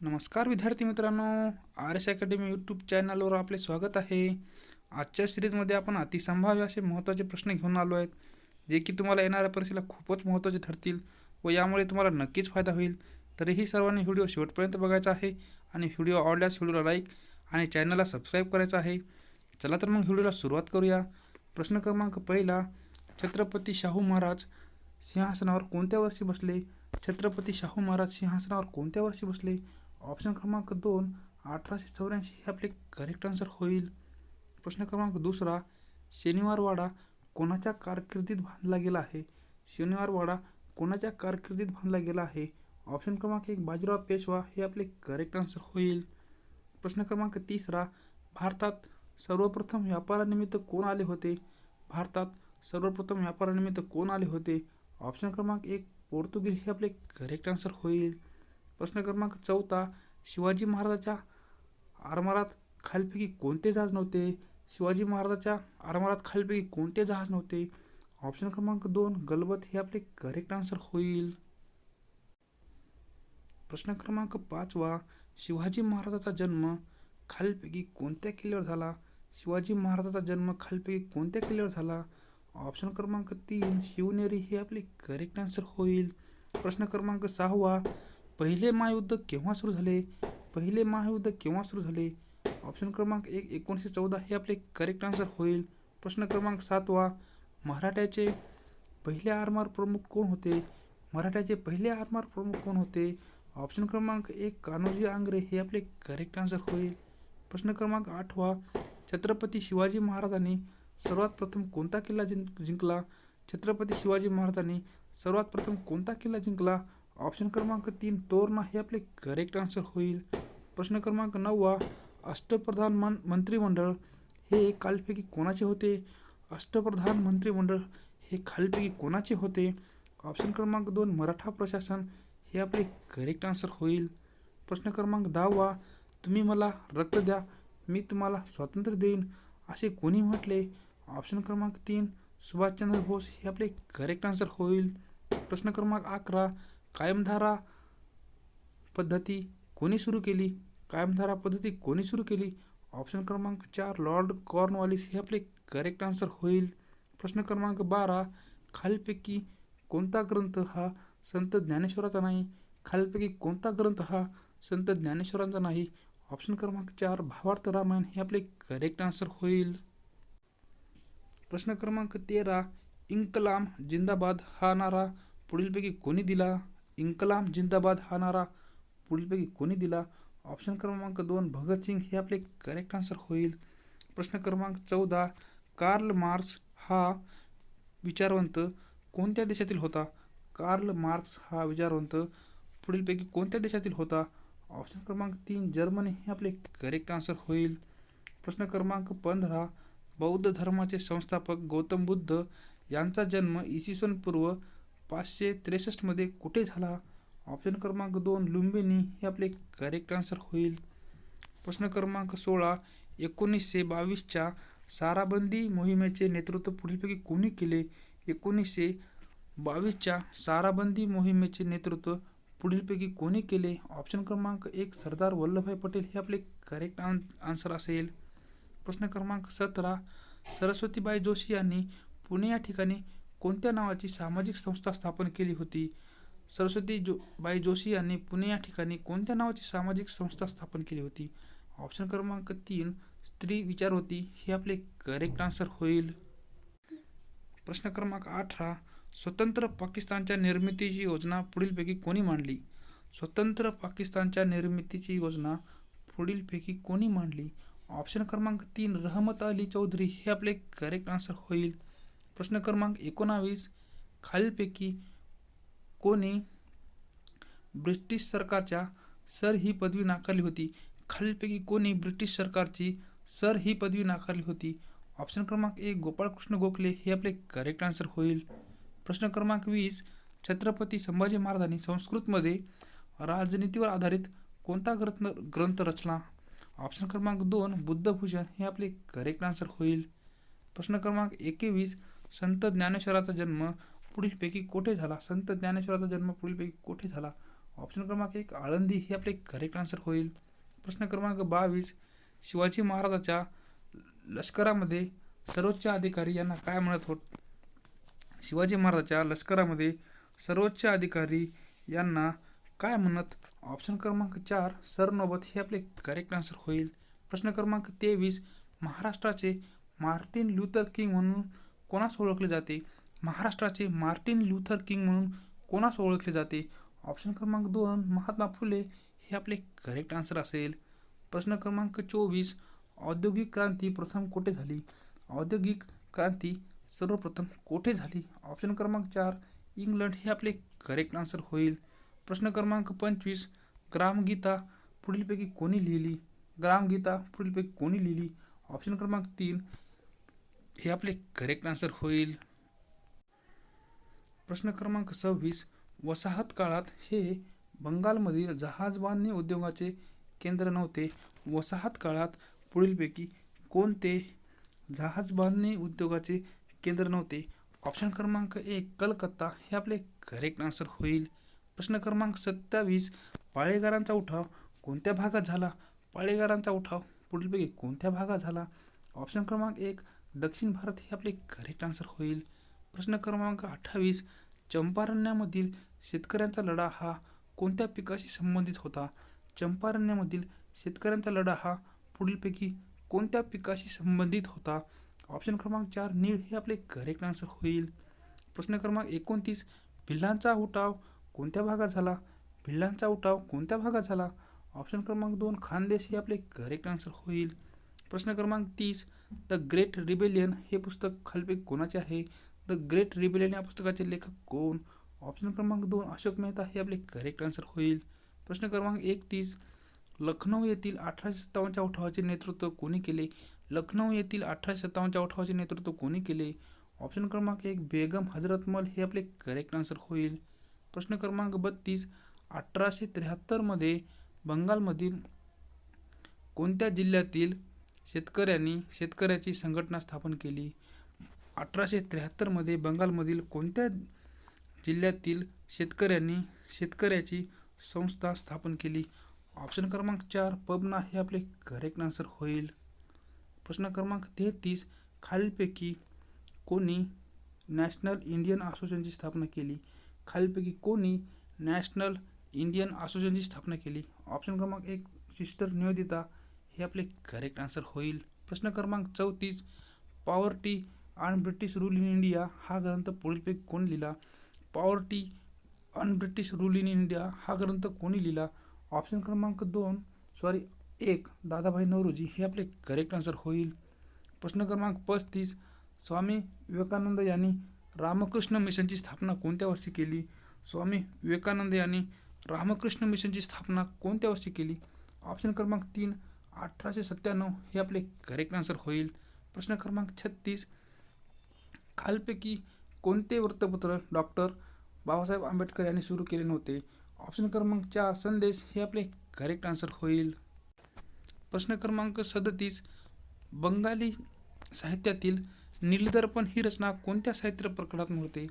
नमस्कार विद्यार्थी मित्रांनो, आर एस अकॅडमी यूट्यूब चॅनलवर आपले स्वागत आहे. आजच्या सिरीजमध्ये आपण अतिसंभाव्य असे महत्त्वाचे प्रश्न घेऊन आलो आहेत, जे की तुम्हाला येणाऱ्या परीक्षेला खूपच महत्त्वाचे ठरतील व यामुळे तुम्हाला नक्कीच फायदा होईल. तरीही सर्वांनी व्हिडिओ शेवटपर्यंत बघायचा आहे आणि व्हिडिओ आवडल्यास व्हिडिओला लाईक आणि चॅनलला सबस्क्राईब करायचं आहे. चला तर मग व्हिडिओला सुरुवात करूया. प्रश्न क्रमांक पहिला, छत्रपती शाहू महाराज सिंहासनावर कोणत्या वर्षी बसले? छत्रपती शाहू महाराज सिंहासनावर कोणत्या वर्षी बसले? ऑप्शन क्रमांक 2, 1884 हे आपले करेक्ट आन्सर होईल. प्रश्न क्रमांक दुसरा, शनिवारवाडा कोणाच्या कारकिर्दीत बांधला गेला आहे? शनिवारवाडा कोणाच्या कारकिर्दीत बांधला गेला आहे? ऑप्शन क्रमांक 1, बाजीराव पेशवा हे आपले करेक्ट आन्सर होईल. प्रश्न क्रमांक तिसरा, भारतात सर्वप्रथम व्यापारानिमित्त कोण आले होते? भारतात सर्वप्रथम व्यापारानिमित्त कोण आले होते? ऑप्शन क्रमांक 1, पोर्तुगीज हे आपले करेक्ट आन्सर होईल. प्रश्न क्रमांक चौथा, शिवाजी महाराजांच्या आरमारात खालीलपैकी कोणते जहाज नव्हते? शिवाजी महाराजांच्या आरमारात खालीलपैकी कोणते जहाज नव्हते? ऑप्शन क्रमांक 2, गलबत हे आपले करेक्ट आन्सर होईल. प्रश्न क्रमांक 5वा, शिवाजी महाराजांचा जन्म खालीलपैकी कोणत्या किल्ल्यावर झाला? शिवाजी महाराजांचा जन्म खालीलपैकी कोणत्या किल्ल्यावर झाला? ऑप्शन क्रमांक 3, शिवनेरी हे आपले करेक्ट आन्सर होईल. प्रश्न क्रमांक 6वा, पहिले महायुद्ध केव्हा सुरू झाले? पहिले महायुद्ध केव्हा सुरू झाले? ऑप्शन क्रमांक 1, 1914 हे आपले करेक्ट आन्सर होईल. प्रश्न क्रमांक 7वा, मराठ्याचे पहिले आरमार प्रमुख कोण होते? मराठ्याचे पहिले आरमार प्रमुख कोण होते? ऑप्शन क्रमांक 1, कान्होजी आंग्रे हे आपले करेक्ट आन्सर होईल. प्रश्न क्रमांक 8वा, छत्रपती शिवाजी महाराजांनी सर्वात प्रथम कोणता किल्ला जिंकला? छत्रपती शिवाजी महाराजांनी सर्वात प्रथम कोणता किल्ला जिंकला? ऑप्शन क्रमांक 3, तोरणा हे आपले करेक्ट आन्सर होईल. प्रश्न क्रमांक 9वा, अष्टप्रधान मंत्रिमंडळ हे खालीलपैकी कोणाचे होते? अष्टप्रधान मंत्रिमंडळ हे खालीलपैकी कोणाचे होते? ऑप्शन क्रमांक 2, मराठा प्रशासन हे आपले करेक्ट आन्सर होईल. प्रश्न क्रमांक 10वा, तुम्ही मला रक्त द्या, मी तुम्हाला स्वातंत्र्य देईन असे कोणी म्हटले? ऑप्शन क्रमांक 3, सुभाषचंद्र बोस हे आपले करेक्ट आन्सर होईल. प्रश्न क्रमांक 11, कायमधारा पद्धती कोणी सुरू केली? कायमधारा पद्धती कोणी सुरू केली? ऑप्शन क्रमांक 4, लॉर्ड कॉर्नवालिस हे आपले करेक्ट आन्सर होईल. प्रश्न क्रमांक 12, खालीलपैकी कोणता ग्रंथ हा संत ज्ञानेश्वराचा नाही? खालीलपैकी कोणता ग्रंथ हा संत ज्ञानेश्वरांचा नाही? ऑप्शन क्रमांक 4, भावार्थ रामायण हे आपले करेक्ट आन्सर होईल. प्रश्न क्रमांक 13, इन्कलाब जिंदाबाद हा नारा पुढीलपैकी कोणी दिला? इन्कलाब जिंदाबाद हा नारा पुढीलपैकी कोणी दिला? ऑप्शन क्रमांक 2, भगतसिंग हे आपले करेक्ट आन्सर होईल. प्रश्न क्रमांक 14, कार्ल मार्क्स हा विचारवंत कोणत्या देशातील होता? कार्ल मार्क्स हा विचारवंत पुढीलपैकी कोणत्या देशातील होता? ऑप्शन क्रमांक 3, जर्मनी हे आपले करेक्ट आन्सर होईल. प्रश्न क्रमांक 15, बौद्ध धर्माचे संस्थापक गौतम बुद्ध यांचा जन्म इसवी पूर्व 563 मध्ये कुठे झाला? ऑप्शन क्रमांक 2, लुंबिनी हे आपले करेक्ट आन्सर होईल. प्रश्न क्रमांक 16, 1922च्या साराबंदी मोहिमेचे नेतृत्व पुढीलपैकी कोणी केले? 1922च्या साराबंदी मोहिमेचे नेतृत्व पुढीलपैकी कोणी केले? ऑप्शन क्रमांक 1, सरदार वल्लभभाई पटेल हे आपले करेक्ट आन्सर असेल. प्रश्न क्रमांक 17, सरस्वतीबाई जोशी यांनी पुणे या ठिकाणी कोणत्या नावाची सामाजिक संस्था स्थापन केली होती? बाई जोशी यांनी पुणे या ठिकाणी कोणत्या नावाची सामाजिक संस्था स्थापन केली होती? ऑप्शन क्रमांक 3, स्त्री विचारवती हे आपले करेक्ट आन्सर होईल. प्रश्न क्रमांक 18, स्वतंत्र पाकिस्तानच्या निर्मितीची योजना पुढीलपैकी कोणी मांडली? स्वतंत्र पाकिस्तानच्या निर्मितीची योजना पुढीलपैकी कोणी मांडली? ऑप्शन क्रमांक 3, रहमत अली चौधरी हे आपले करेक्ट आन्सर होईल. प्रश्न क्रमांक 19, खालीलपैकी कोणी ब्रिटिश सरकारच्या सर ही पदवी नाकारली होती? खालीलपैकी कोणी ब्रिटिश सरकारची सर ही पदवी नाकारली होती? ऑप्शन क्रमांक 1, गोपाळकृष्ण गोखले हे आपले करेक्ट आन्सर होईल. प्रश्न क्रमांक 20, छत्रपती संभाजी महाराजांनी संस्कृतमध्ये राजनीतीवर आधारित कोणता ग्रंथ रचला? ऑप्शन क्रमांक 2, बुद्धभूषण हे आपले करेक्ट आन्सर होईल. प्रश्न क्रमांक 21, संत ज्ञानेश्वराचा जन्म पुढीलपैकी कोठे झाला? संत ज्ञानेश्वराचा जन्म पुढीलपैकी कोठे झाला? ऑप्शन क्रमांक 1 आळंदी हे आपले करेक्ट आन्सर होईल. प्रश्न क्रमांक 22 शिवाजी महाराजांच्या लष्करामध्ये सर्वोच्च अधिकारी यांना काय म्हणत होत? शिवाजी महाराजांच्या लष्करामध्ये सर्वोच्च अधिकारी यांना काय म्हणत? ऑप्शन क्रमांक 4 सरनौबत हे आपले करेक्ट आन्सर होईल. प्रश्न क्रमांक 23 महाराष्ट्राचे मार्टिन लुथर किंग म्हणून कोणास ओळखले जाते? महाराष्ट्राचे मार्टिन लुथर किंग म्हणून कोणास ओळखले जाते? ऑप्शन क्रमांक 2 महात्मा फुले हे आपले करेक्ट आन्सर असेल. प्रश्न क्रमांक 24 औद्योगिक क्रांती प्रथम कोठे झाली? औद्योगिक क्रांती सर्वप्रथम कोठे झाली? ऑप्शन क्रमांक 4 इंग्लंड हे आपले करेक्ट आन्सर होईल. प्रश्न क्रमांक 25 ग्रामगीता पुढीलपैकी कोणी लिहिली? ग्रामगीता पुढीलपैकी कोणी लिहिली? ऑप्शन क्रमांक 3 हे आपले करेक्ट आन्सर होईल. प्रश्न क्रमांक 26 वसाहत काळात हे बंगालमधील जहाज बांधणी उद्योगाचे केंद्र नव्हते. वसाहत काळात पुढीलपैकी कोणते जहाज बांधणी उद्योगाचे केंद्र नव्हते? ऑप्शन क्रमांक 1 कलकत्ता हे आपले करेक्ट आन्सर होईल. प्रश्न क्रमांक 27 पाळेगारांचा उठाव कोणत्या भागात झाला? पाळेगारांचा उठाव पुढीलपैकी कोणत्या भागात झाला? ऑप्शन क्रमांक 1 दक्षिण भारत हे आपले करेक्ट आन्सर होईल. प्रश्न क्रमांक 28 चंपारण्यामधील शेतकऱ्यांचा लढा हा कोणत्या पिकाशी संबंधित होता? चंपारण्यामधील शेतकऱ्यांचा लढा हा पुढीलपैकी कोणत्या पिकाशी संबंधित होता? ऑप्शन क्रमांक 4 नीळ हे आपले करेक्ट आन्सर होईल. प्रश्न क्रमांक 29 भिल्लांचा उठाव कोणत्या भागात झाला? भिल्लांचा उठाव कोणत्या भागात झाला? ऑप्शन क्रमांक 2 खानदेश हे आपले करेक्ट आन्सर होईल. प्रश्न क्रमांक 30 द ग्रेट रिबेलियन हे पुस्तक खालीलपैकी कोणाचे आहे? द ग्रेट रिबेलियन या पुस्तकाचे लेखक कोण? ऑप्शन क्रमांक 2 अशोक मेहता हे आपले करेक्ट आन्सर होईल. प्रश्न क्रमांक 31 लखनौ येथील 1857च्या उठावाचे नेतृत्व कोणी केले? लखनौ येथील 1857च्या उठावाचे नेतृत्व कोणी केले? ऑप्शन क्रमांक 1 बेगम हजरत महल हे आपले करेक्ट आन्सर होईल. प्रश्न क्रमांक 32 1873 मध्ये बंगालमधील कोणत्या जिल्ह्यातील शेतकऱ्यांनी शेतकऱ्याची संघटना स्थापन केली? 1873 मध्ये बंगालमधील कोणत्या जिल्ह्यातील शेतकऱ्यांनी शेतकऱ्याची संस्था स्थापन केली? ऑप्शन क्रमांक 4 पबना हे आपले करेक्ट आन्सर होईल. प्रश्न क्रमांक 33 खालीलपैकी कोणी नॅशनल इंडियन असोसिएशनची स्थापना केली? खालीलपैकी कोणी नॅशनल इंडियन असोसिएशनची स्थापना केली? ऑप्शन क्रमांक 1 सिस्टर निवेदिता हे आपले करेक्ट आन्सर होईल. प्रश्न क्रमांक 34 poverty and British rule in India हा ग्रंथ पुढीलपैकी कोणी लिहिला? Poverty and British rule in India हा ग्रंथ कोणी लिहिला? ऑप्शन क्रमांक 1 दादाभाई नौरोजी हे आपले करेक्ट आन्सर होईल. प्रश्न क्रमांक 35 स्वामी विवेकानंद यांनी रामकृष्ण मिशनची स्थापना कोणत्या वर्षी केली? स्वामी विवेकानंद यांनी रामकृष्ण मिशनची स्थापना कोणत्या वर्षी केली? ऑप्शन क्रमांक 3 1897 हे आपले करेक्ट आन्सर होईल. प्रश्न क्रमांक 36 खालीलपैकी कोणते वृत्तपत्र डॉक्टर बाबासाहेब आंबेडकर यांनी सुरू केले नव्हते? ऑप्शन क्रमांक 4 संदेश हे आपले करेक्ट आन्सर होईल. प्रश्न क्रमांक 37 बंगाली साहित्यातील नीलदर्पण ही रचना कोणत्या साहित्य प्रकारात मोडते?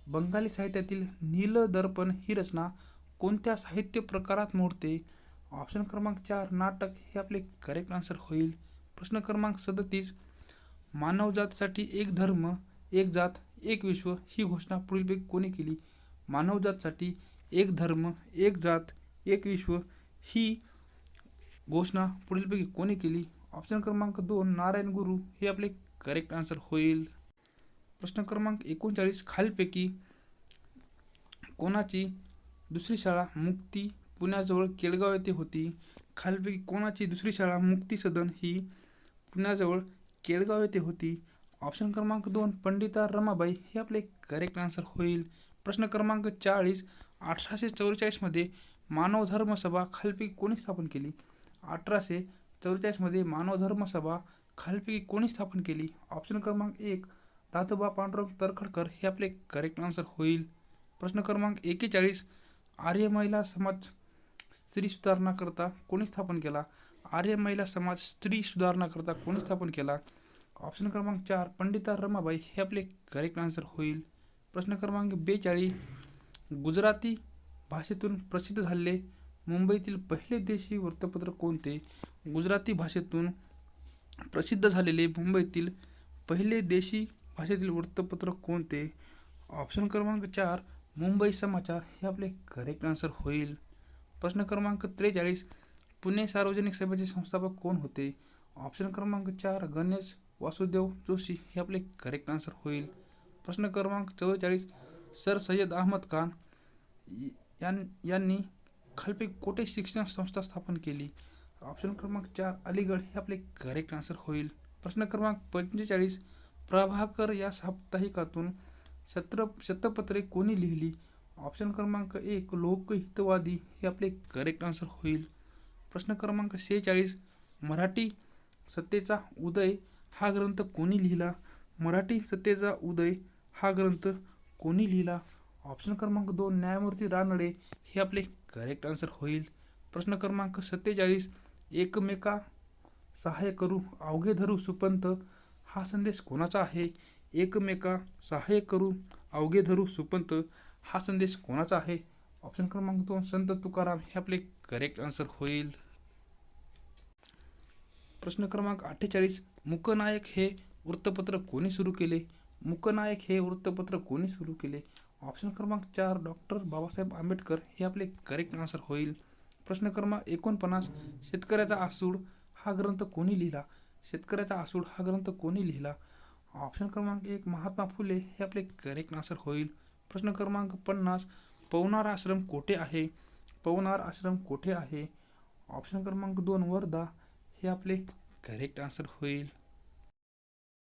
बंगाली साहित्यातील नीलदर्पण ही रचना कोणत्या साहित्य प्रकारात मोडते? ऑप्शन क्रमांक 4 नाटक हे आपले करेक्ट आन्सर होईल. प्रश्न क्रमांक 37 मानवजातीसाठी एक धर्म एक जात एक विश्व ही घोषणा पुढीलपैकी कोणी केली? मानवजातीसाठी एक धर्म एक जात एक विश्व ही घोषणा पुढीलपैकी कोणी केली? ऑप्शन क्रमांक 2 नारायण गुरु हे आपले करेक्ट आन्सर होईल. प्रश्न क्रमांक 39 खालीलपैकी कोणाची दुसरी शाळा मुक्ती पुण्याजवळ केळगाव येथे होती? खालीलपैकी कोणाची दुसरी शाळा मुक्ती सदन ही पुण्याजवळ केळगाव येथे होती? ऑप्शन क्रमांक 2 पंडिता रमाबाई हे आपले करेक्ट आन्सर होईल. प्रश्न क्रमांक 40 1844 मध्ये मानव धर्म सभा खालीलपैकी कोणी स्थापन केली? 1844 मध्ये मानव धर्म सभा खालीलपैकी कोणी स्थापन केली? ऑप्शन क्रमांक 1 दादोबा पांडुरंग तरखडकर हे आपले करेक्ट आन्सर होईल. प्रश्न क्रमांक 41 आर्य महिला समाज स्त्री सुधारणाकरता कोणी स्थापन केला? आर्य महिला समाज स्त्री सुधारणाकरता कोणी स्थापन केला? ऑप्शन क्रमांक 4 पंडिता रमाबाई हे आपले करेक्ट आन्सर होईल. प्रश्न क्रमांक 42 गुजराती भाषेतून प्रसिद्ध झालेले मुंबईतील पहिले देशी वृत्तपत्र कोणते? गुजराती भाषेतून प्रसिद्ध झालेले मुंबईतील पहिले देशी भाषेतील वृत्तपत्र कोणते? ऑप्शन क्रमांक 4 मुंबई समाचार हे आपले करेक्ट आन्सर होईल. प्रश्न क्रमांक 43 पुणे सार्वजनिक सभेचे संस्थापक कोण होते? ऑप्शन क्रमांक 4 गणेश वासुदेव जोशी हे आपले करेक्ट आन्सर होईल. प्रश्न क्रमांक 44 सर सय्यद अहमद खान यांनी खालीलपैकी कोठे शिक्षण संस्था स्थापन केली? ऑप्शन क्रमांक 4 अलीगड हे आपले करेक्ट आन्सर होईल. प्रश्न क्रमांक 45 प्रभाकर या साप्ताहिकातून शतपत्रे कोणी लिहिली? ऑप्शन क्रमांक 1 लोकहितवादी हे आपले करेक्ट आन्सर होईल. प्रश्न क्रमांक 46 मराठी सत्तेचा उदय हा ग्रंथ कोणी लिहिला? मराठी सत्तेचा उदय हा ग्रंथ कोणी लिहिला? ऑप्शन क्रमांक 2 न्यायमूर्ती रानडे हे आपले करेक्ट आन्सर होईल. प्रश्न क्रमांक 47 एकमेका सहाय्य करू अवघे धरू सुपंथ हा संदेश कोणाचा आहे? एकमेका सहाय्य करू अवघे धरू सुपंथ हा संदेश कोणाचा आहे? ऑप्शन क्रमांक 2 संत तुकाराम हे आपले करेक्ट आन्सर होईल. प्रश्न क्रमांक 48 मूकनायक हे वृत्तपत्र कोणी सुरू केले? मूकनायक हे वृत्तपत्र कोणी सुरू केले? ऑप्शन क्रमांक 4 डॉक्टर बाबासाहेब आंबेडकर हे आपले करेक्ट आन्सर होईल. प्रश्न क्रमांक 49 शेतकऱ्याचा आसूड हा ग्रंथ कोणी लिहिला? शेतकऱ्याचा आसूड हा ग्रंथ कोणी लिहिला? ऑप्शन क्रमांक 1 महात्मा फुले हे आपले करेक्ट आन्सर होईल. प्रश्न क्रमांक 50 पवनार आश्रम कोठे आहे? पवनार आश्रम कोठे आहे? ऑप्शन क्रमांक 2 वर्धा हे आपले करेक्ट आन्सर होईल.